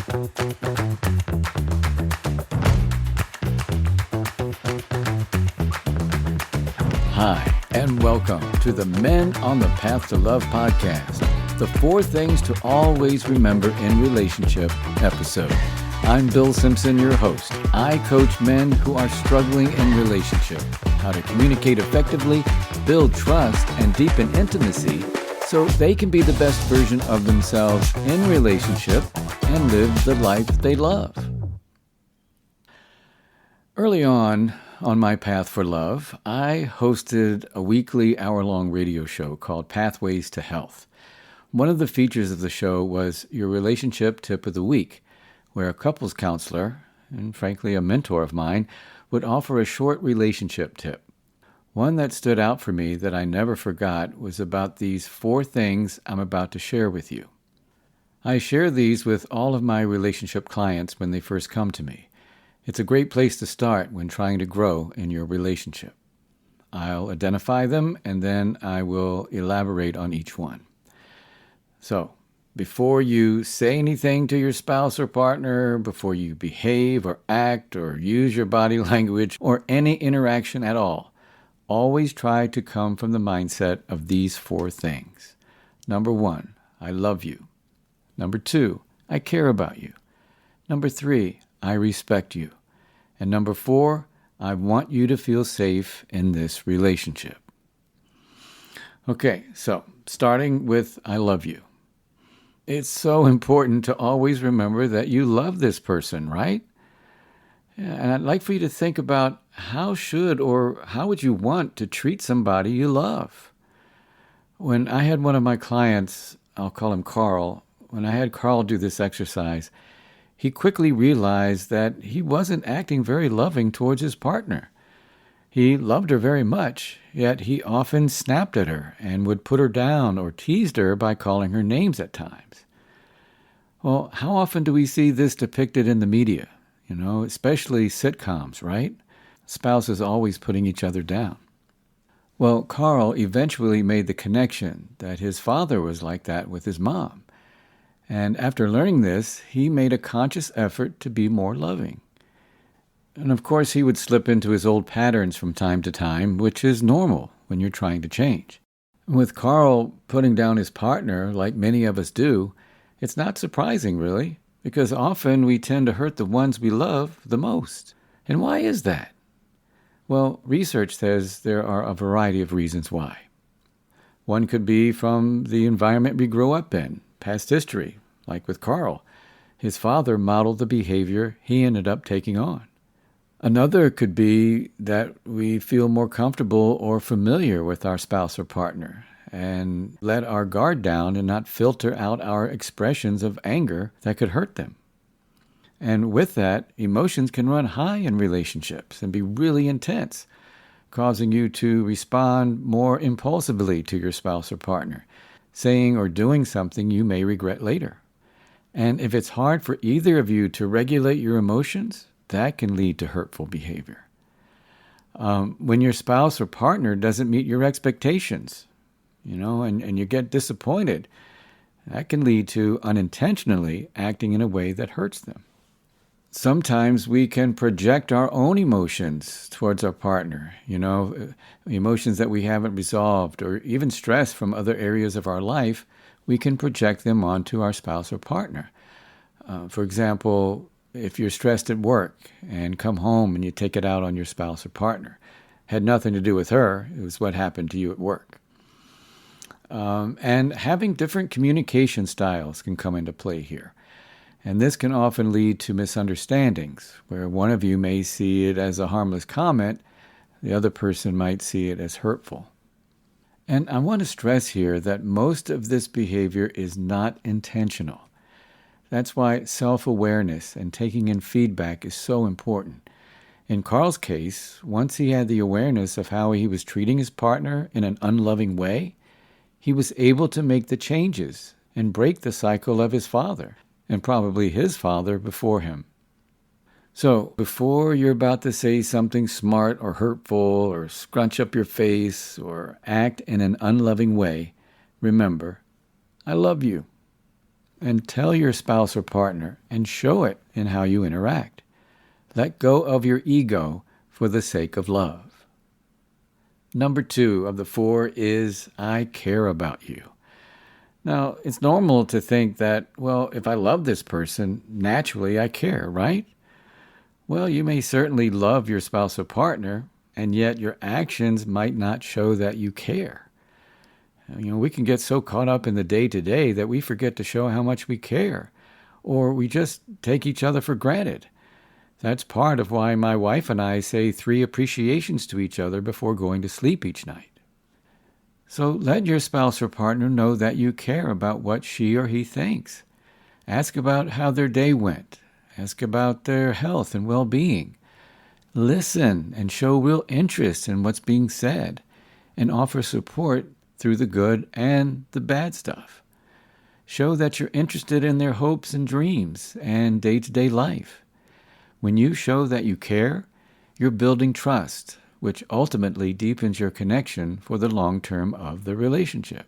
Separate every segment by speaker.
Speaker 1: Hi, and welcome to the Men on the Path to Love podcast, the 4 things to always remember in relationship episode. I'm Bill Simpson, your host. I coach men who are struggling in relationship, how to communicate effectively, build trust, and deepen intimacy so they can be the best version of themselves in relationship and live the life they love. Early on my path for love, I hosted a weekly hour-long radio show called Pathways to Health. One of the features of the show was your relationship tip of the week, where a couples counselor, and frankly a mentor of mine, would offer a short relationship tip. One that stood out for me that I never forgot was about these 4 things I'm about to share with you. I share these with all of my relationship clients when they first come to me. It's a great place to start when trying to grow in your relationship. I'll identify them and then I will elaborate on each one. So, before you say anything to your spouse or partner, before you behave or act or use your body language or any interaction at all, always try to come from the mindset of these 4 things. Number 1, I love you. Number 2, I care about you. Number 3, I respect you. And number 4, I want you to feel safe in this relationship. Okay, so starting with I love you. It's so important to always remember that you love this person, right? And I'd like for you to think about how would you want to treat somebody you love? When I had one of my clients, I'll call him Carl, when I had Carl do this exercise, he quickly realized that he wasn't acting very loving towards his partner. He loved her very much, yet he often snapped at her and would put her down or teased her by calling her names at times. Well, how often do we see this depicted in the media? Especially sitcoms, right? Spouses always putting each other down. Well, Carl eventually made the connection that his father was like that with his mom. And after learning this, he made a conscious effort to be more loving. And of course, he would slip into his old patterns from time to time, which is normal when you're trying to change. With Carl putting down his partner, like many of us do, it's not surprising, really, because often we tend to hurt the ones we love the most. And why is that? Well, research says there are a variety of reasons why. One could be from the environment we grew up in, past history, like with Carl. His father modeled the behavior he ended up taking on. Another could be that we feel more comfortable or familiar with our spouse or partner and let our guard down and not filter out our expressions of anger that could hurt them. And with that, emotions can run high in relationships and be really intense, causing you to respond more impulsively to your spouse or partner, saying or doing something you may regret later. And if it's hard for either of you to regulate your emotions, that can lead to hurtful behavior. When your spouse or partner doesn't meet your expectations, and you get disappointed, that can lead to unintentionally acting in a way that hurts them. Sometimes we can project our own emotions towards our partner, emotions that we haven't resolved, or even stress from other areas of our life, we can project them onto our spouse or partner. For example, if you're stressed at work and come home and you take it out on your spouse or partner, had nothing to do with her, it was what happened to you at work. And having different communication styles can come into play here. And this can often lead to misunderstandings, where one of you may see it as a harmless comment, the other person might see it as hurtful. And I want to stress here that most of this behavior is not intentional. That's why self-awareness and taking in feedback is so important. In Carl's case, once he had the awareness of how he was treating his partner in an unloving way, he was able to make the changes and break the cycle of his father, and probably his father before him. So, before you're about to say something smart or hurtful or scrunch up your face or act in an unloving way, remember, I love you. and tell your spouse or partner and show it in how you interact. Let go of your ego for the sake of love. Number 2 of the 4 is I care about you. Now, it's normal to think that, well, if I love this person, naturally I care, right? Well, you may certainly love your spouse or partner, and yet your actions might not show that you care. We can get so caught up in the day-to-day that we forget to show how much we care, or we just take each other for granted. That's part of why my wife and I say 3 appreciations to each other before going to sleep each night. So let your spouse or partner know that you care about what she or he thinks. Ask about how their day went. Ask about their health and well-being. Listen and show real interest in what's being said, and offer support through the good and the bad stuff. Show that you're interested in their hopes and dreams and day-to-day life. When you show that you care, you're building trust, which ultimately deepens your connection for the long term of the relationship.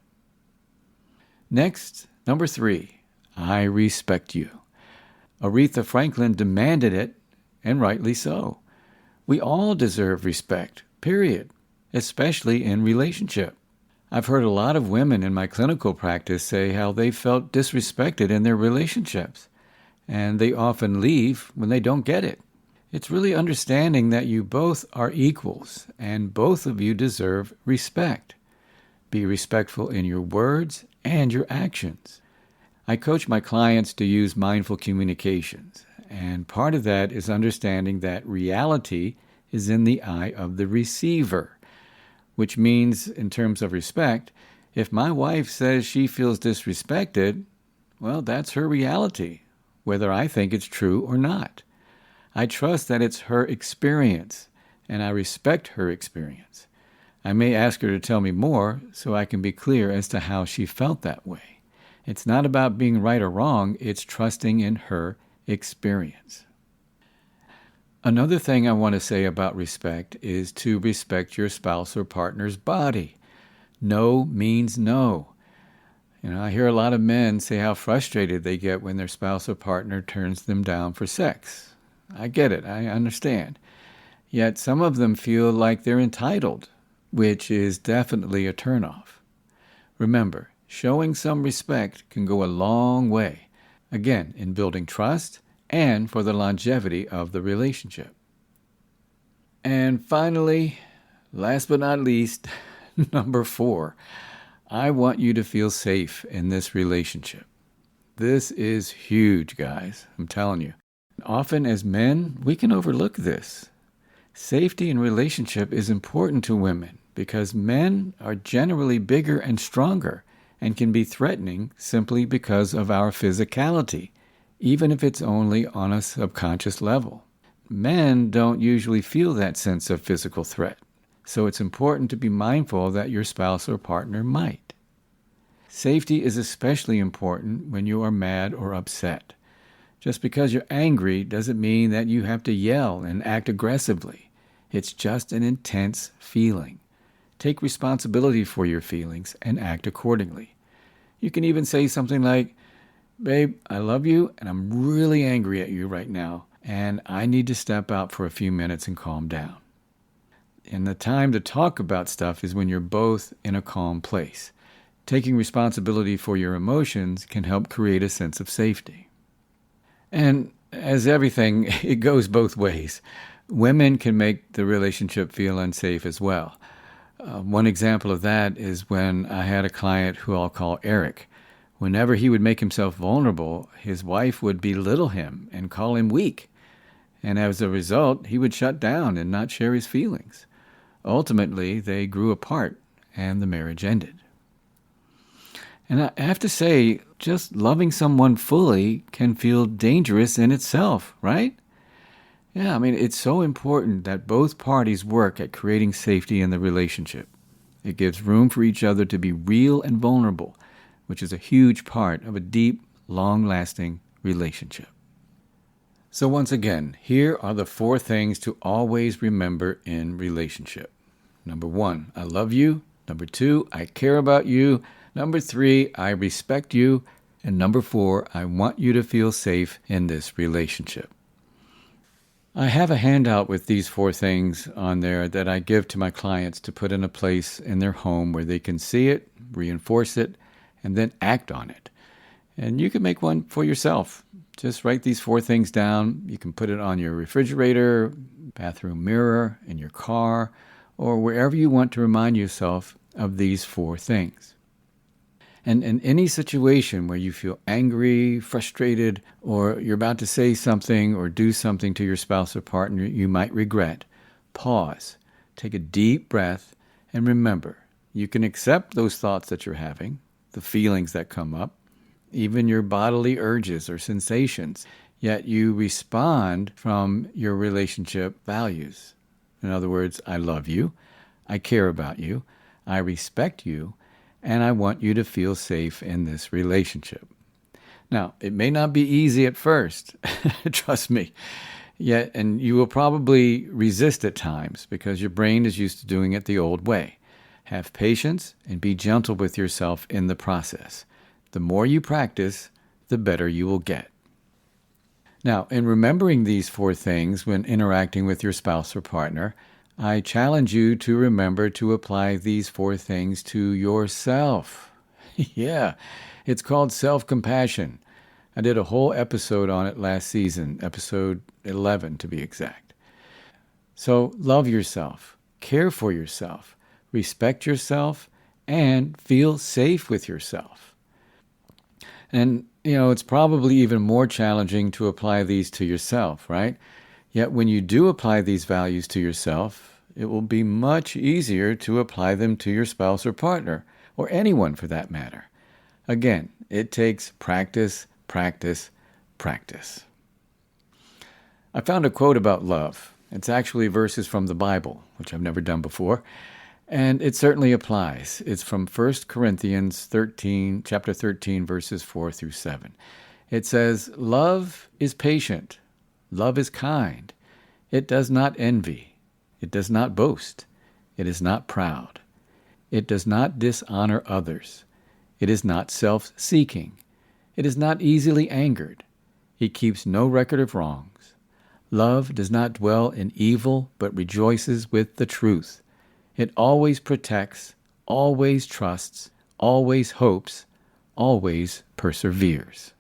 Speaker 1: Next, number 3, I respect you. Aretha Franklin demanded it, and rightly so. We all deserve respect, period, especially in relationship. I've heard a lot of women in my clinical practice say how they felt disrespected in their relationships, and they often leave when they don't get it. It's really understanding that you both are equals, and both of you deserve respect. Be respectful in your words and your actions. I coach my clients to use mindful communications, and part of that is understanding that reality is in the eye of the receiver, which means, in terms of respect, if my wife says she feels disrespected, well, that's her reality, whether I think it's true or not. I trust that it's her experience, and I respect her experience. I may ask her to tell me more so I can be clear as to how she felt that way. It's not about being right or wrong, it's trusting in her experience. Another thing I want to say about respect is to respect your spouse or partner's body. No means no. I hear a lot of men say how frustrated they get when their spouse or partner turns them down for sex. I get it, I understand. Yet some of them feel like they're entitled, which is definitely a turnoff. Remember, showing some respect can go a long way, again, in building trust and for the longevity of the relationship. And finally, last but not least, number 4, I want you to feel safe in this relationship. This is huge, guys, I'm telling you. Often as men, we can overlook this. Safety in relationship is important to women because men are generally bigger and stronger and can be threatening simply because of our physicality, even if it's only on a subconscious level. Men don't usually feel that sense of physical threat, so it's important to be mindful that your spouse or partner might. Safety is especially important when you are mad or upset. Just because you're angry doesn't mean that you have to yell and act aggressively. It's just an intense feeling. Take responsibility for your feelings and act accordingly. You can even say something like, "Babe, I love you and I'm really angry at you right now, and I need to step out for a few minutes and calm down." And the time to talk about stuff is when you're both in a calm place. Taking responsibility for your emotions can help create a sense of safety. And as everything, it goes both ways. Women can make the relationship feel unsafe as well. One example of that is when I had a client who I'll call Eric. Whenever he would make himself vulnerable, his wife would belittle him and call him weak. And as a result, he would shut down and not share his feelings. Ultimately, they grew apart and the marriage ended. And I have to say, just loving someone fully can feel dangerous in itself, right? Yeah, it's so important that both parties work at creating safety in the relationship. It gives room for each other to be real and vulnerable, which is a huge part of a deep, long-lasting relationship. So once again, here are the 4 things to always remember in relationship. Number 1, I love you. Number 2, I care about you. Number 3, I respect you. And number 4, I want you to feel safe in this relationship. I have a handout with these 4 things on there that I give to my clients to put in a place in their home where they can see it, reinforce it, and then act on it. And you can make one for yourself. Just write these 4 things down. You can put it on your refrigerator, bathroom mirror, in your car, or wherever you want to remind yourself of these 4 things. And in any situation where you feel angry, frustrated, or you're about to say something or do something to your spouse or partner you might regret, pause, take a deep breath, and remember, you can accept those thoughts that you're having, the feelings that come up, even your bodily urges or sensations, yet you respond from your relationship values. In other words, I love you, I care about you, I respect you, and I want you to feel safe in this relationship. Now, it may not be easy at first, trust me, yet, and you will probably resist at times because your brain is used to doing it the old way. Have patience and be gentle with yourself in the process. The more you practice, the better you will get. Now, in remembering these 4 things when interacting with your spouse or partner, I challenge you to remember to apply these 4 things to yourself. Yeah, it's called self-compassion. I did a whole episode on it last season, episode 11 to be exact. So love yourself, care for yourself, respect yourself, and feel safe with yourself. And, it's probably even more challenging to apply these to yourself, right? Yet when you do apply these values to yourself, it will be much easier to apply them to your spouse or partner, or anyone for that matter. Again, it takes practice, practice, practice. I found a quote about love. It's actually verses from the Bible, which I've never done before, and it certainly applies. It's from 1 Corinthians chapter 13, verses 4 through 7. It says, "Love is patient. Love is kind. It does not envy. It does not boast. It is not proud. It does not dishonor others. It is not self-seeking. It is not easily angered. It keeps no record of wrongs. Love does not dwell in evil, but rejoices with the truth. It always protects, always trusts, always hopes, always perseveres."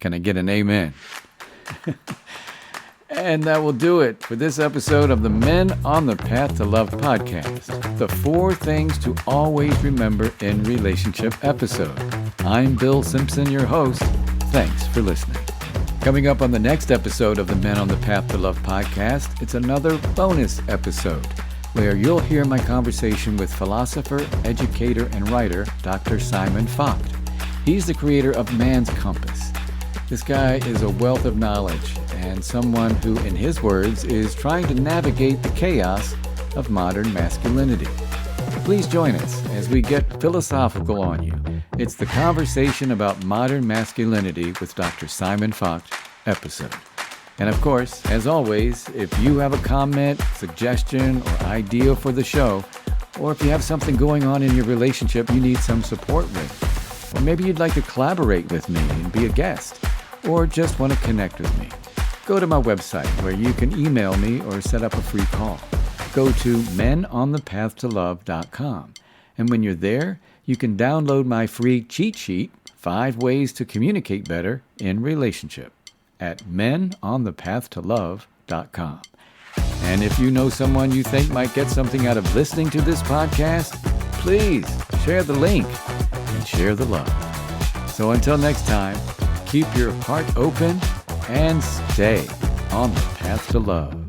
Speaker 1: Can I get an amen? And that will do it for this episode of the Men on the Path to Love podcast, the 4 things to always remember in relationship episode. I'm Bill Simpson, your host. Thanks for listening. Coming up on the next episode of the Men on the Path to Love podcast, it's another bonus episode where you'll hear my conversation with philosopher, educator, and writer Dr. Simon Vogt. He's the creator of Man's Compass. This guy is a wealth of knowledge and someone who, in his words, is trying to navigate the chaos of modern masculinity. Please join us as we get philosophical on you. It's the Conversation About Modern Masculinity with Dr. Simon Vogt episode. And of course, as always, if you have a comment, suggestion, or idea for the show, or if you have something going on in your relationship you need some support with, or maybe you'd like to collaborate with me and be a guest, or just want to connect with me, go to my website where you can email me or set up a free call. Go to menonthepathtolove.com. And when you're there, you can download my free cheat sheet, 5 ways to communicate better in relationship, at menonthepathtolove.com. And if you know someone you think might get something out of listening to this podcast, please share the link and share the love. So until next time, keep your heart open and stay on the path to love.